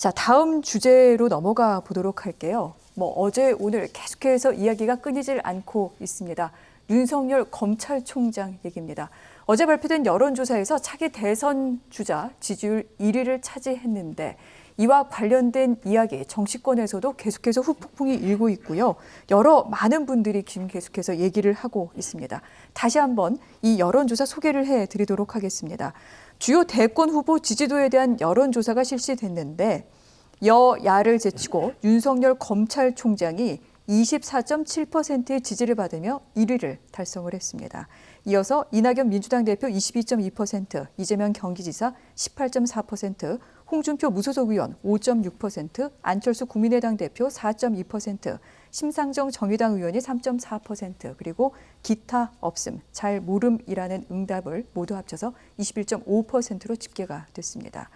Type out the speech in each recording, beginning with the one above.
자, 다음 주제로 넘어가 보도록 할게요. 어제 오늘 계속해서 이야기가 끊이질 않고 있습니다. 윤석열 검찰총장 얘기입니다. 어제 발표된 여론조사에서 차기 대선 주자 지지율 1위를 차지했는데 이와 관련된 이야기 정치권에서도 계속해서 후폭풍이 일고 있고요. 많은 분들이 지금 계속해서 얘기를 하고 있습니다. 다시 한번 이 여론조사 소개를 해드리도록 하겠습니다. 주요 대권 후보 지지도에 대한 여론조사가 실시됐는데 여야를 제치고 윤석열 검찰총장이 24.7%의 지지를 받으며 1위를 달성을 했습니다. 이어서 이낙연 민주당 대표 22.2%, 이재명 경기지사 18.4%, 홍준표 무소속 의원 5.6%, 안철수 국민의당 대표 4.2%, 심상정 정의당 의원이 3.4%, 그리고 기타 없음, 잘 모름이라는 응답을 모두 합쳐서 21.5%로 집계가 됐습니다.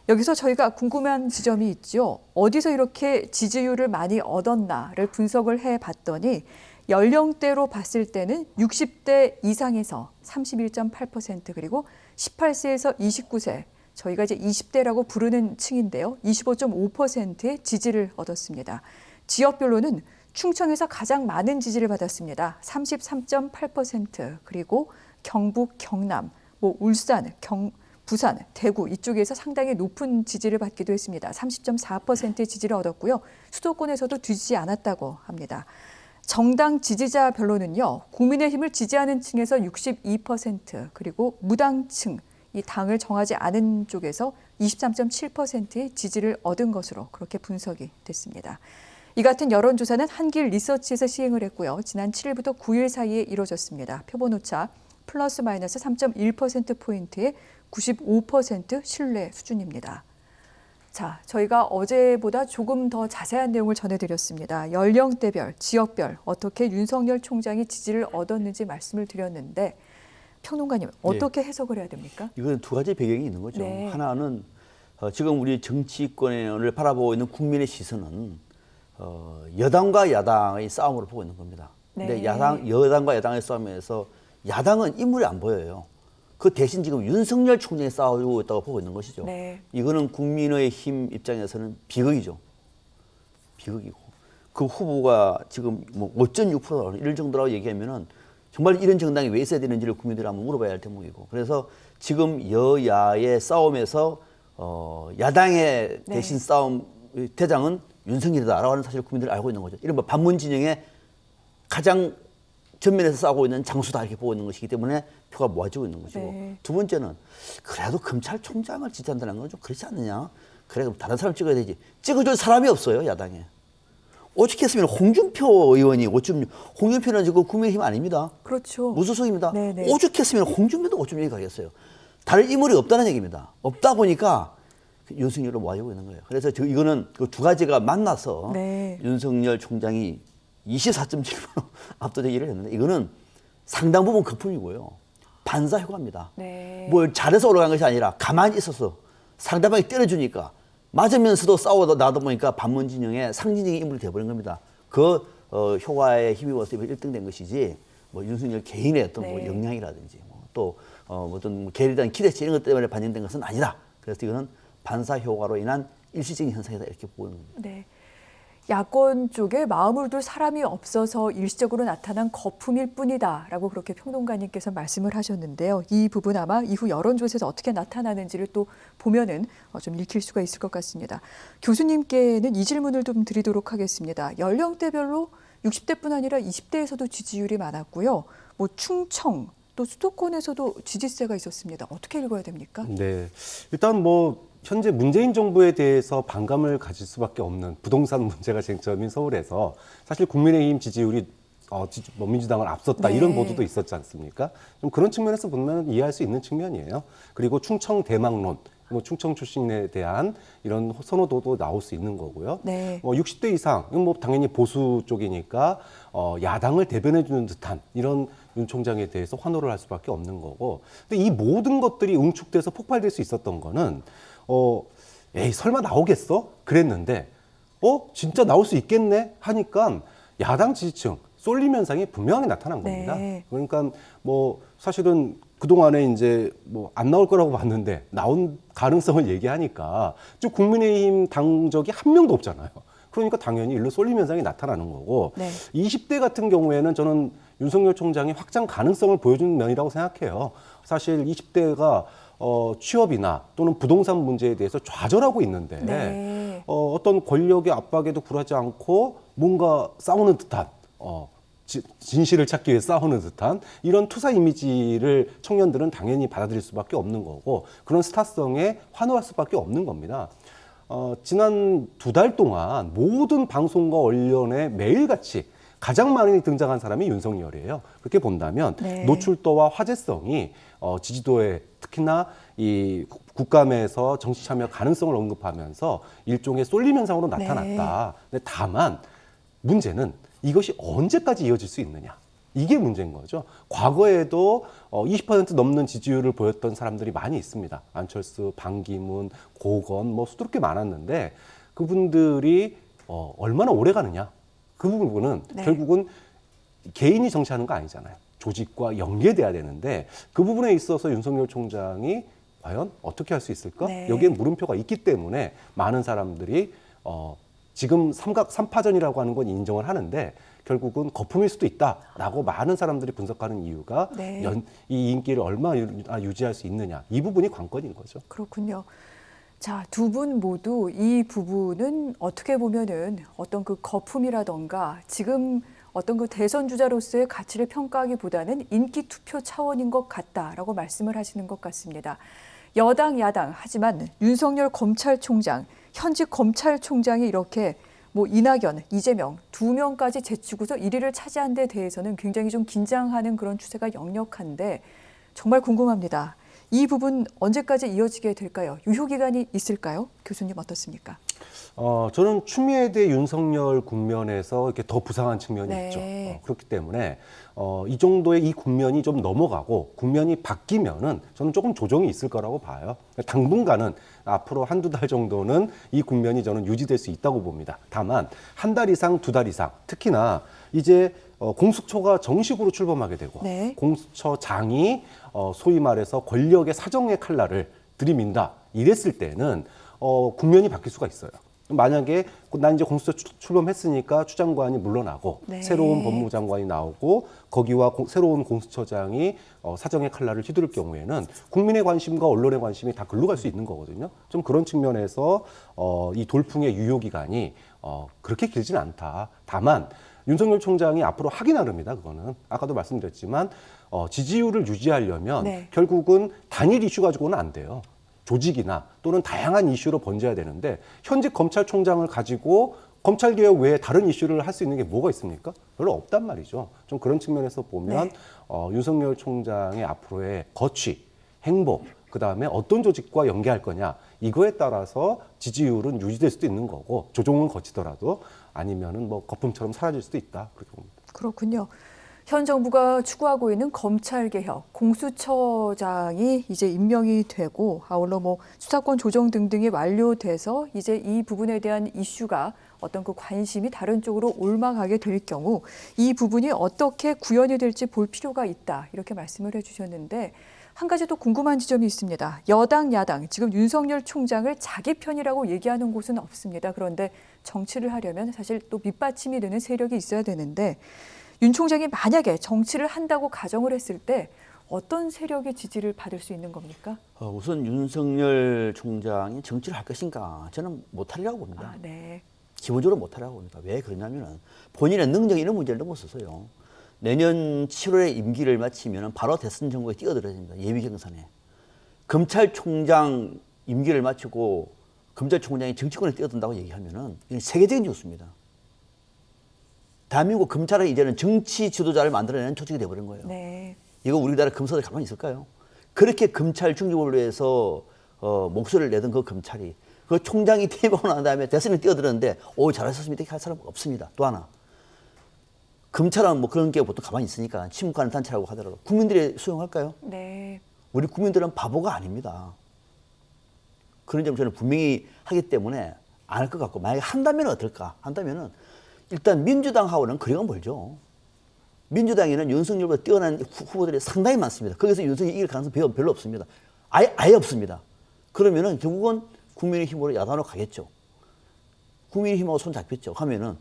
여기서 저희가 궁금한 지점이 있죠. 어디서 이렇게 지지율을 많이 얻었나를 분석을 해봤더니 연령대로 봤을 때는 60대 이상에서 31.8%, 그리고 18세에서 29세, 저희가 이제 20대라고 부르는 층인데요. 25.5%의 지지를 얻었습니다. 지역별로는 충청에서 가장 많은 지지를 받았습니다. 33.8%, 그리고 경북, 경남, 울산, 부산, 대구 이쪽에서 상당히 높은 지지를 받기도 했습니다. 30.4%의 지지를 얻었고요. 수도권에서도 뒤지지 않았다고 합니다. 정당 지지자별로는요. 국민의힘을 지지하는 층에서 62%, 그리고 무당층, 이 당을 정하지 않은 쪽에서 23.7%의 지지를 얻은 것으로 그렇게 분석이 됐습니다. 이 같은 여론조사는 한길 리서치에서 시행을 했고요. 지난 7일부터 9일 사이에 이루어졌습니다. 표본오차 플러스 마이너스 3.1%포인트의 95% 신뢰 수준입니다. 자, 저희가 어제보다 조금 더 자세한 내용을 전해드렸습니다. 연령대별, 지역별 어떻게 윤석열 총장이 지지를 얻었는지 말씀을 드렸는데 평론가님 어떻게 해석을 해야 됩니까? 이건 두 가지 배경이 있는 거죠. 네. 하나는 지금 우리 정치권을 바라보고 있는 국민의 시선은 여당과 야당의 싸움으로 보고 있는 겁니다. 근데 네. 여당과 야당의 싸움에서 야당은 인물이 안 보여요. 그 대신 지금 윤석열 총장이 싸우고 있다고 보고 있는 것이죠. 네. 이거는 국민의힘 입장에서는 비극이죠. 비극이고. 그 후보가 지금 5.6% 이럴 정도라고 얘기하면은 정말 이런 정당이 왜 있어야 되는지를 국민들이 한번 물어봐야 할 대목이고. 그래서 지금 여야의 싸움에서 야당의 대신 싸움 대장은 윤석열이다라고 하는 사실을 국민들이 알고 있는 거죠. 이른바 반문 진영의 가장 전면에서 싸우고 있는 장수다 이렇게 보고 있는 것이기 때문에 표가 모아지고 있는 것이고. 네. 두 번째는 그래도 검찰총장을 지지한다는 건 좀 그렇지 않느냐. 그래 그럼 다른 사람 찍어야 되지. 찍어줄 사람이 없어요 야당에. 오죽했으면 홍준표 의원이 5.6, 홍준표는 지금 국민의힘 아닙니다. 그렇죠. 무소속입니다. 네네. 오죽했으면 홍준표도 5.6이 가겠어요. 다른 인물이 없다는 얘기입니다. 없다 보니까 윤석열로 모아지고 있는 거예요. 그래서 이거는 그 두 가지가 만나서 네. 윤석열 총장이 24.7% 압도적이를 했는데 이거는 상당 부분 거품이고요. 반사 효과입니다. 네. 뭘 잘해서 올라간 것이 아니라 가만히 있어서 상대방이 때려주니까 맞으면서도 싸우다 나다 보니까 반문 진영의 상징적인 인물이 되어버린 겁니다. 그 효과에 힘입어서 1등 된 것이지 윤석열 개인의 어떤 네. 역량이라든지 또 어떤 계리단 기대치 이런 것 때문에 반영된 것은 아니다. 그래서 이거는 반사 효과로 인한 일시적인 현상이다 이렇게 보는 겁니다. 네. 야권 쪽에 마음을 둘 사람이 없어서 일시적으로 나타난 거품일 뿐이다라고 그렇게 평론가님께서 말씀을 하셨는데요. 이 부분 아마 이후 여론조사에서 어떻게 나타나는지를 또 보면은 좀 읽힐 수가 있을 것 같습니다. 교수님께는 이 질문을 좀 드리도록 하겠습니다. 연령대별로 60대뿐 아니라 20대에서도 지지율이 많았고요. 충청 또 수도권에서도 지지세가 있었습니다. 어떻게 읽어야 됩니까? 네, 일단 현재 문재인 정부에 대해서 반감을 가질 수밖에 없는 부동산 문제가 쟁점인 서울에서 사실 국민의힘 지지율이 민주당을 앞섰다 네. 이런 보도도 있었지 않습니까? 좀 그런 측면에서 보면 이해할 수 있는 측면이에요. 그리고 충청 대망론, 충청 출신에 대한 이런 선호도도 나올 수 있는 거고요. 네. 60대 이상, 이건 당연히 보수 쪽이니까 야당을 대변해주는 듯한 이런 윤 총장에 대해서 환호를 할 수밖에 없는 거고. 근데 이 모든 것들이 응축돼서 폭발될 수 있었던 거는 에이 설마 나오겠어? 그랬는데 진짜 나올 수 있겠네 하니까 야당 지지층 쏠림 현상이 분명히 나타난 겁니다. 네. 그러니까 뭐 사실은 그동안에 이제 뭐 안 나올 거라고 봤는데 나온 가능성을 얘기하니까 좀 국민의힘 당적이 한 명도 없잖아요. 그러니까 당연히 일로 쏠림 현상이 나타나는 거고 네. 20대 같은 경우에는 저는 윤석열 총장이 확장 가능성을 보여준 면이라고 생각해요. 사실 20대가 취업이나 또는 부동산 문제에 대해서 좌절하고 있는데 네. 어떤 권력의 압박에도 굴하지 않고 뭔가 싸우는 듯한 진실을 찾기 위해 싸우는 듯한 이런 투사 이미지를 청년들은 당연히 받아들일 수밖에 없는 거고 그런 스타성에 환호할 수밖에 없는 겁니다. 지난 2달 동안 모든 방송과 언론에 매일같이 가장 많이 등장한 사람이 윤석열이에요. 그렇게 본다면 네. 노출도와 화제성이 지지도에 특히나 이 국감에서 정치 참여 가능성을 언급하면서 일종의 쏠림 현상으로 나타났다. 근데 다만 문제는 이것이 언제까지 이어질 수 있느냐. 이게 문제인 거죠. 과거에도 20% 넘는 지지율을 보였던 사람들이 많이 있습니다. 안철수, 반기문, 고건 뭐 수두룩게 많았는데 그분들이 얼마나 오래 가느냐. 그 부분은 네. 결국은 개인이 정치하는 거 아니잖아요. 조직과 연계돼야 되는데 그 부분에 있어서 윤석열 총장이 과연 어떻게 할 수 있을까? 네. 여기엔 물음표가 있기 때문에 많은 사람들이 지금 삼파전이라고 하는 건 인정을 하는데 결국은 거품일 수도 있다라고 많은 사람들이 분석하는 이유가 네. 이 인기를 얼마나 유지할 수 있느냐. 이 부분이 관건인 거죠. 그렇군요. 자, 두 분 모두 이 부분은 어떻게 보면은 어떤 그 거품이라던가 지금 어떤 그 대선 주자로서의 가치를 평가하기보다는 인기 투표 차원인 것 같다라고 말씀을 하시는 것 같습니다. 여당, 야당 하지만 윤석열 검찰총장, 현직 검찰총장이 이렇게 뭐 이낙연, 이재명 2명까지 제치고서 1위를 차지한 데 대해서는 굉장히 좀 긴장하는 그런 추세가 역력한데 정말 궁금합니다. 이 부분 언제까지 이어지게 될까요? 유효 기간이 있을까요? 교수님 어떻습니까? 저는 추미애 대 윤석열 국면에서 이렇게 더 부상한 측면이 네. 있죠. 그렇기 때문에 이 정도의 이 국면이 좀 넘어가고 국면이 바뀌면은 저는 조금 조정이 있을 거라고 봐요. 당분간은 앞으로 한두 달 정도는 이 국면이 저는 유지될 수 있다고 봅니다. 다만 한 달 이상, 2달 이상, 특히나 이제 공수처가 정식으로 출범하게 되고 네. 공수처장이 소위 말해서 권력의 사정의 칼날을 들이민다 이랬을 때는 국면이 바뀔 수가 있어요. 만약에 난 이제 공수처 출범했으니까 추장관이 물러나고 네. 새로운 법무장관이 나오고 거기와 새로운 공수처장이 사정의 칼날을 휘두를 경우에는 국민의 관심과 언론의 관심이 다 글로 갈 수 있는 거거든요. 좀 그런 측면에서 이 돌풍의 유효 기간이 그렇게 길지는 않다. 다만 윤석열 총장이 앞으로 하기 나름이다. 그거는 아까도 말씀드렸지만 지지율을 유지하려면 네. 결국은 단일 이슈 가지고는 안 돼요. 조직이나 또는 다양한 이슈로 번져야 되는데 현직 검찰총장을 가지고 검찰개혁 외에 다른 이슈를 할 수 있는 게 뭐가 있습니까? 별로 없단 말이죠. 좀 그런 측면에서 보면 네. 윤석열 총장의 앞으로의 거취, 행보, 그다음에 어떤 조직과 연계할 거냐 이거에 따라서 지지율은 유지될 수도 있는 거고 조정은 거치더라도 아니면은 뭐 거품처럼 사라질 수도 있다. 그렇게 봅니다. 그렇군요. 현 정부가 추구하고 있는 검찰개혁, 공수처장이 이제 임명이 되고 아울러 뭐 수사권 조정 등등이 완료돼서 이제 이 부분에 대한 이슈가 어떤 그 관심이 다른 쪽으로 옮아가게 될 경우 이 부분이 어떻게 구현이 될지 볼 필요가 있다 이렇게 말씀을 해주셨는데 한 가지 또 궁금한 지점이 있습니다. 여당, 야당 지금 윤석열 총장을 자기 편이라고 얘기하는 곳은 없습니다. 그런데 정치를 하려면 사실 또 밑받침이 되는 세력이 있어야 되는데 윤 총장이 만약에 정치를 한다고 가정을 했을 때 어떤 세력의 지지를 받을 수 있는 겁니까? 우선 윤석열 총장이 정치를 할 것인가 저는 못하리라고 봅니다. 아, 네. 기본적으로 못하라고 봅니다. 왜 그러냐면 본인의 능력 이런 문제를 넘어서서요. 내년 7월에 임기를 마치면 바로 대선 정국에 뛰어들어야 됩니다. 예비 경선에. 검찰총장 임기를 마치고 검찰총장이 정치권에 뛰어든다고 얘기하면은 이건 세계적인 뉴스입니다. 대한민국 검찰은 이제는 정치 지도자를 만들어내는 조직이 돼버린 거예요. 네. 이거 우리나라 검사들 가만히 있을까요? 그렇게 검찰 중립을 위해서 목소리를 내던 그 검찰이 그 총장이 퇴임하고 난 다음에 대선에 뛰어들었는데 잘하셨습니다 이렇게 할 사람 없습니다. 또 하나 검찰은 뭐 그런 게 보통 가만히 있으니까 침묵하는 단체라고 하더라도 국민들이 수용할까요? 네. 우리 국민들은 바보가 아닙니다. 그런 점 저는 분명히 하기 때문에 안 할 것 같고 만약에 한다면 어떨까? 한다면은 일단 민주당하고는 거리가 멀죠. 민주당에는 윤석열보다 뛰어난 후보들이 상당히 많습니다. 거기서 윤석열이 이길 가능성이 별로 없습니다. 아예 없습니다. 그러면은 결국은 국민의힘으로 야당으로 가겠죠. 국민의힘하고 손 잡겠죠. 하면은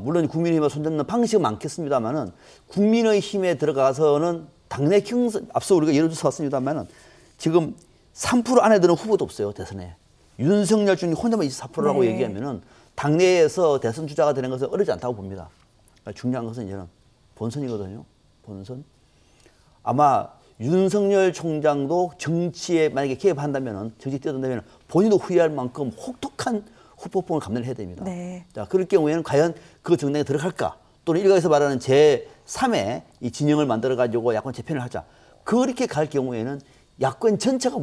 물론 국민의힘하고 손 잡는 방식은 많겠습니다만은 국민의힘에 들어가서는 당내 경선 앞서 우리가 예를 들어서 왔습니다만은 지금 3% 안에 드는 후보도 없어요. 대선에. 윤석열 중에 혼자만 24%라고 네. 얘기하면은 당내에서 대선 주자가 되는 것은 어렵지 않다고 봅니다. 중요한 것은 이제는 본선이거든요. 본선. 아마 윤석열 총장도 정치에 만약에 개입한다면은 정치 뛰어든다면 본인도 후회할 만큼 혹독한 후폭풍을 감내를 해야 됩니다. 네. 자, 그럴 경우에는 과연 그 정당에 들어갈까? 또는 일각에서 말하는 제3의 이 진영을 만들어 가지고 야권 재편을 하자. 그렇게 갈 경우에는 야권 전체가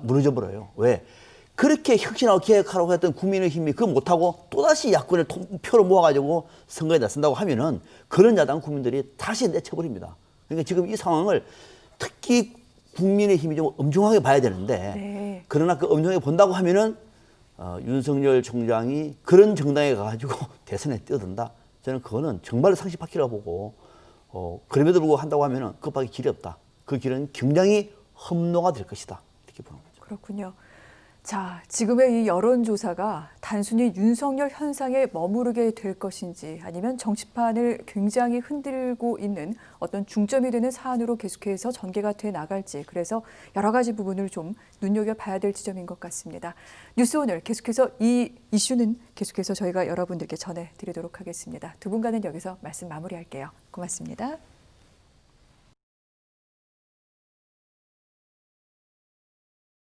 무너져 버려요. 왜? 그렇게 혁신하고 개혁하라고 했던 국민의힘이 그거 못하고 또다시 야권을 표로 모아가지고 선거에 나선다고 하면은 그런 야당 국민들이 다시 내쳐버립니다. 그러니까 지금 이 상황을 특히 국민의힘이 좀 엄중하게 봐야 되는데 네. 그러나 그 엄중하게 본다고 하면은 윤석열 총장이 그런 정당에 가가지고 대선에 뛰어든다. 저는 그거는 정말 상식 바퀴라고 보고 그럼에도 불구하고 한다고 하면은 그밖에 길이 없다. 그 길은 굉장히 험로가 될 것이다. 이렇게 보는 거죠. 그렇군요. 자, 지금의 이 여론조사가 단순히 윤석열 현상에 머무르게 될 것인지 아니면 정치판을 굉장히 흔들고 있는 어떤 중점이 되는 사안으로 계속해서 전개가 돼 나갈지 그래서 여러 가지 부분을 좀 눈여겨봐야 될 지점인 것 같습니다. 뉴스 오늘 계속해서 이 이슈는 계속해서 저희가 여러분들께 전해드리도록 하겠습니다. 두 분과는 여기서 말씀 마무리할게요. 고맙습니다.